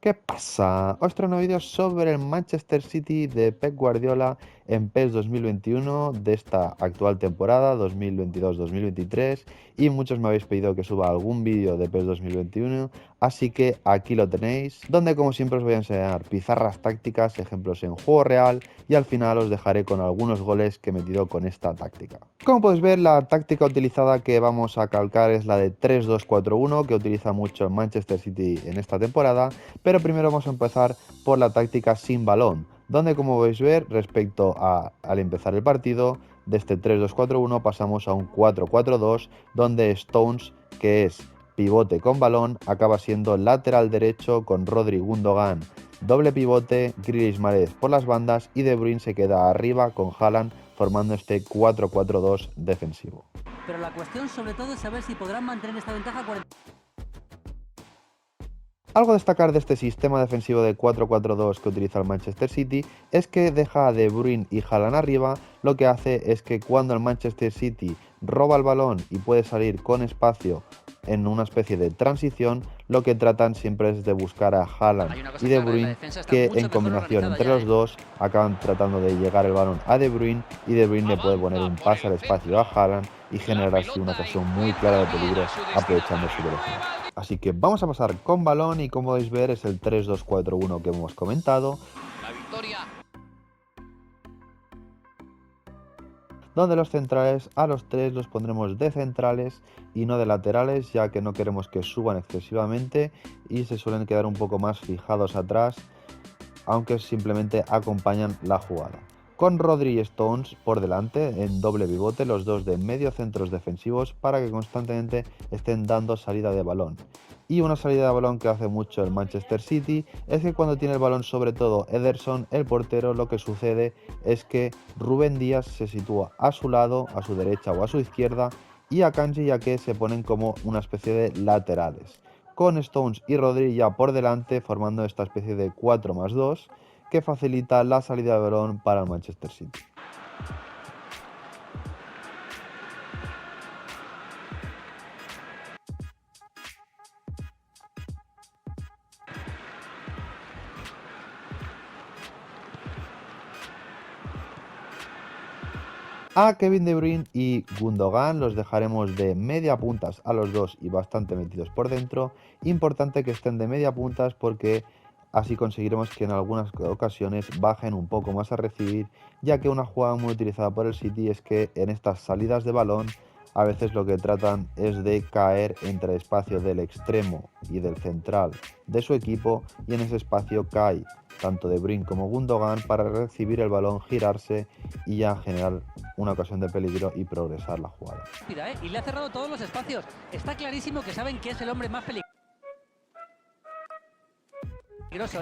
¿Qué pasa? Os traigo un vídeo sobre el Manchester City de Pep Guardiola en PES 2021 de esta actual temporada 2022-2023 y muchos me habéis pedido que suba algún vídeo de PES 2021, así que aquí lo tenéis, donde como siempre os voy a enseñar pizarras tácticas, ejemplos en juego real y al final os dejaré con algunos goles que he metido con esta táctica. Como podéis ver, la táctica utilizada que vamos a calcar es la de 3-2-4-1 que utiliza mucho el Manchester City en esta temporada. Pero primero vamos a empezar por la táctica sin balón, donde como podéis ver, respecto al empezar el partido, de este 3-2-4-1 pasamos a un 4-4-2, donde Stones, que es pivote con balón, acaba siendo lateral derecho con Rodri Gundogan, doble pivote, Grealish Mahrez por las bandas y De Bruyne se queda arriba con Haaland formando este 4-4-2 defensivo. Pero la cuestión sobre todo es saber si podrán mantener esta ventaja 40. Algo a destacar de este sistema defensivo de 4-4-2 que utiliza el Manchester City es que deja a De Bruyne y Haaland arriba, lo que hace es que cuando el Manchester City roba el balón y puede salir con espacio en una especie de transición, lo que tratan siempre es de buscar a Haaland y De Bruyne, que en combinación entre los dos acaban tratando de llegar el balón a De Bruyne y De Bruyne le puede poner un pase al espacio a Haaland y generar así una ocasión muy clara de peligro aprovechando su velocidad. Así que vamos a pasar con balón y como podéis ver es el 3-2-4-1 que hemos comentado, donde los centrales a los tres los pondremos de centrales y no de laterales, ya que no queremos que suban excesivamente y se suelen quedar un poco más fijados atrás, aunque simplemente acompañan la jugada. Con Rodri y Stones por delante en doble pivote, los dos de medio centros defensivos para que constantemente estén dando salida de balón. Y una salida de balón que hace mucho el Manchester City es que cuando tiene el balón, sobre todo Ederson, el portero, lo que sucede es que Rúben Díaz se sitúa a su lado, a su derecha o a su izquierda, y Akanji y Ake se ponen como una especie de laterales, con Stones y Rodri ya por delante formando esta especie de 4+2 que facilita la salida de balón para el Manchester City. A Kevin De Bruyne y Gundogan los dejaremos de media puntas a los dos y bastante metidos por dentro. Importante que estén de media puntas porque así conseguiremos que en algunas ocasiones bajen un poco más a recibir, ya que una jugada muy utilizada por el City es que en estas salidas de balón a veces lo que tratan es de caer entre el espacio del extremo y del central de su equipo, y en ese espacio cae tanto De Bruyne como Gundogan para recibir el balón, girarse y ya generar una ocasión de peligro y progresar la jugada. Y le ha cerrado todos los espacios. Está clarísimo que saben que es el hombre más peligroso.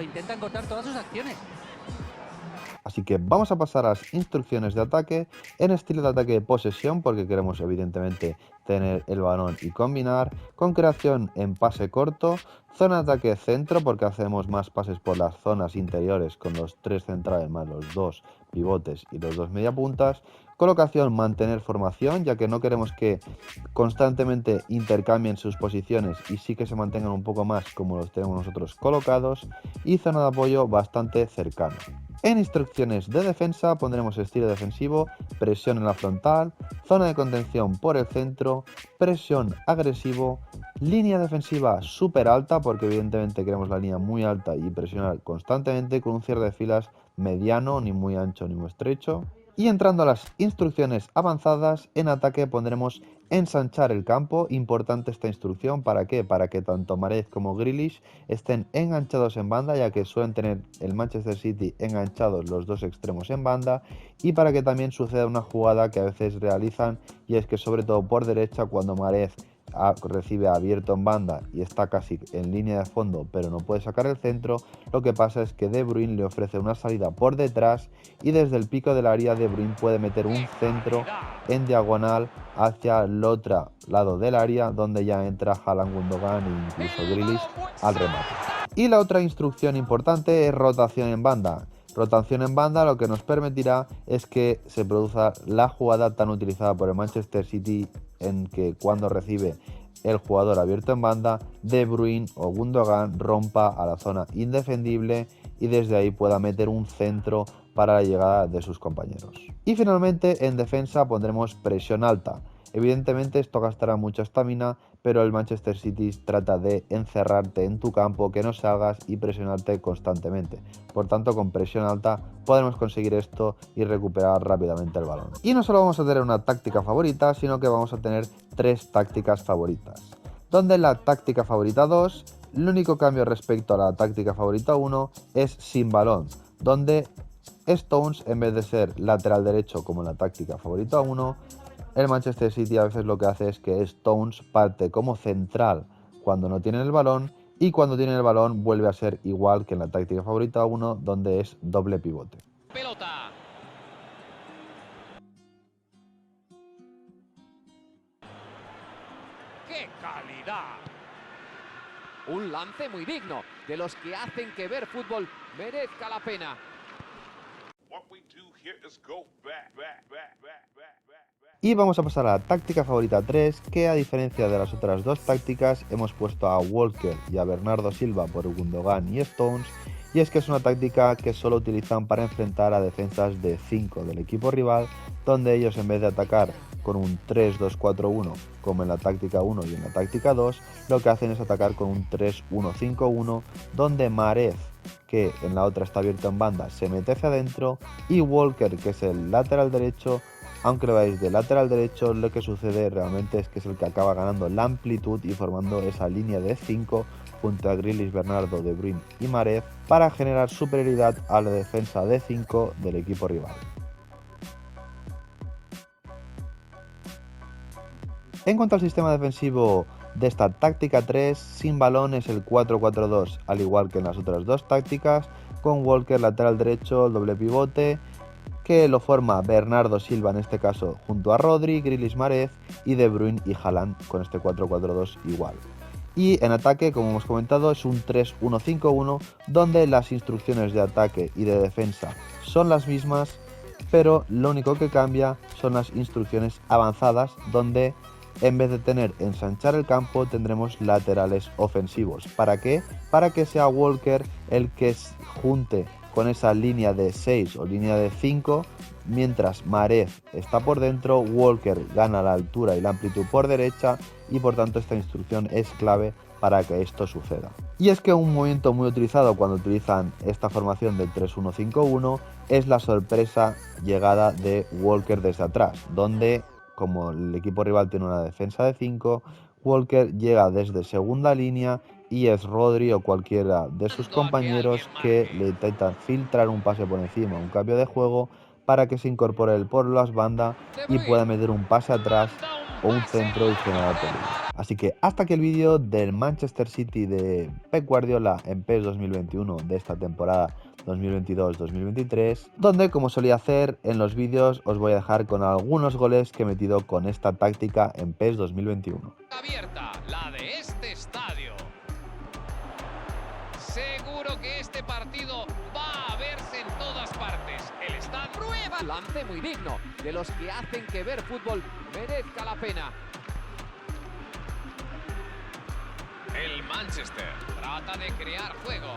Intentan cortar todas sus acciones. Así que vamos a pasar a las instrucciones de ataque en estilo de ataque de posesión, porque queremos evidentemente tener el balón y combinar, con creación en pase corto, zona de ataque centro, porque hacemos más pases por las zonas interiores con los tres centrales más los dos pivotes y los dos mediapuntas, colocación mantener formación, ya que no queremos que constantemente intercambien sus posiciones y sí que se mantengan un poco más como los tenemos nosotros colocados, y zona de apoyo bastante cercano. En instrucciones de defensa pondremos estilo defensivo, presión en la frontal, zona de contención por el centro, presión agresivo, línea defensiva súper alta, porque evidentemente queremos la línea muy alta y presionar constantemente con un cierre de filas mediano, ni muy ancho ni muy estrecho. Y entrando a las instrucciones avanzadas, en ataque pondremos ensanchar el campo. Importante esta instrucción, ¿para qué? Para que tanto Mahrez como Grealish estén enganchados en banda, ya que suelen tener el Manchester City enganchados los dos extremos en banda, y para que también suceda una jugada que a veces realizan, y es que sobre todo por derecha, cuando Mahrez recibe abierto en banda y está casi en línea de fondo pero no puede sacar el centro, lo que pasa es que De Bruyne le ofrece una salida por detrás y desde el pico del área De Bruyne puede meter un centro en diagonal hacia el otro lado del área, donde ya entra Haaland, Gundogan e incluso Grealish al remate. Y la otra instrucción importante es rotación en banda. Rotación en banda lo que nos permitirá es que se produzca la jugada tan utilizada por el Manchester City, en que cuando recibe el jugador abierto en banda, De Bruyne o Gundogan, rompa a la zona indefendible y desde ahí pueda meter un centro para la llegada de sus compañeros. Y finalmente en defensa pondremos presión alta. Evidentemente esto gastará mucha estamina, pero el Manchester City trata de encerrarte en tu campo, que no salgas y presionarte constantemente. Por tanto, con presión alta podremos conseguir esto y recuperar rápidamente el balón. Y no solo vamos a tener una táctica favorita, sino que vamos a tener 3 tácticas favoritas. Donde la táctica favorita 2, el único cambio respecto a la táctica favorita 1 es sin balón, donde Stones, en vez de ser lateral derecho como en la táctica favorita 1, el Manchester City a veces lo que hace es que Stones parte como central cuando no tiene el balón y cuando tiene el balón vuelve a ser igual que en la táctica favorita 1, donde es doble pivote. Pelota. ¡Qué calidad! Un lance muy digno, de los que hacen que ver fútbol merezca la pena. Y vamos a pasar a la táctica favorita 3, que a diferencia de las otras 2 tácticas hemos puesto a Walker y a Bernardo Silva por Gundogan y Stones, y es que es una táctica que solo utilizan para enfrentar a defensas de 5 del equipo rival, donde ellos en vez de atacar con un 3-2-4-1 como en la táctica 1 y en la táctica 2, lo que hacen es atacar con un 3-1-5-1, donde Mahrez, que en la otra está abierto en banda, se mete hacia adentro, y Walker, que es el lateral derecho, aunque lo veáis de lateral derecho, lo que sucede realmente es que es el que acaba ganando la amplitud y formando esa línea de 5 junto a Grealish, Bernardo, De Bruyne y Mahrez para generar superioridad a la defensa de 5 del equipo rival. En cuanto al sistema defensivo de esta táctica 3, sin balón es el 4-4-2, al igual que en las otras 2 tácticas, con Walker lateral derecho, doble pivote, que lo forma Bernardo Silva en este caso junto a Rodri, Grealish, Mahrez y De Bruyne y Haaland con este 4-4-2 igual. Y en ataque, como hemos comentado, es un 3-1-5-1 donde las instrucciones de ataque y de defensa son las mismas, pero lo único que cambia son las instrucciones avanzadas, donde en vez de tener ensanchar el campo tendremos laterales ofensivos. ¿Para qué? Para que sea Walker el que junte con esa línea de 6 o línea de 5, mientras Mahrez está por dentro, Walker gana la altura y la amplitud por derecha, y por tanto esta instrucción es clave para que esto suceda. Y es que un movimiento muy utilizado cuando utilizan esta formación del 3-1-5-1 es la sorpresa llegada de Walker desde atrás, donde como el equipo rival tiene una defensa de 5, Walker llega desde segunda línea y es Rodri o cualquiera de sus compañeros que le intentan filtrar un pase por encima, un cambio de juego, para que se incorpore él por las bandas y pueda meter un pase atrás o un centro y generar peligro. Así que hasta aquí el vídeo del Manchester City de Pep Guardiola en PES 2021 de esta temporada 2022-2023, donde, como solía hacer en los vídeos, os voy a dejar con algunos goles que he metido con esta táctica en PES 2021. Abierta, la de este estadio. Seguro que este partido va a verse en todas partes. El estadio prueba. Lance muy digno, de los que hacen que ver fútbol merezca la pena. El Manchester trata de crear juego.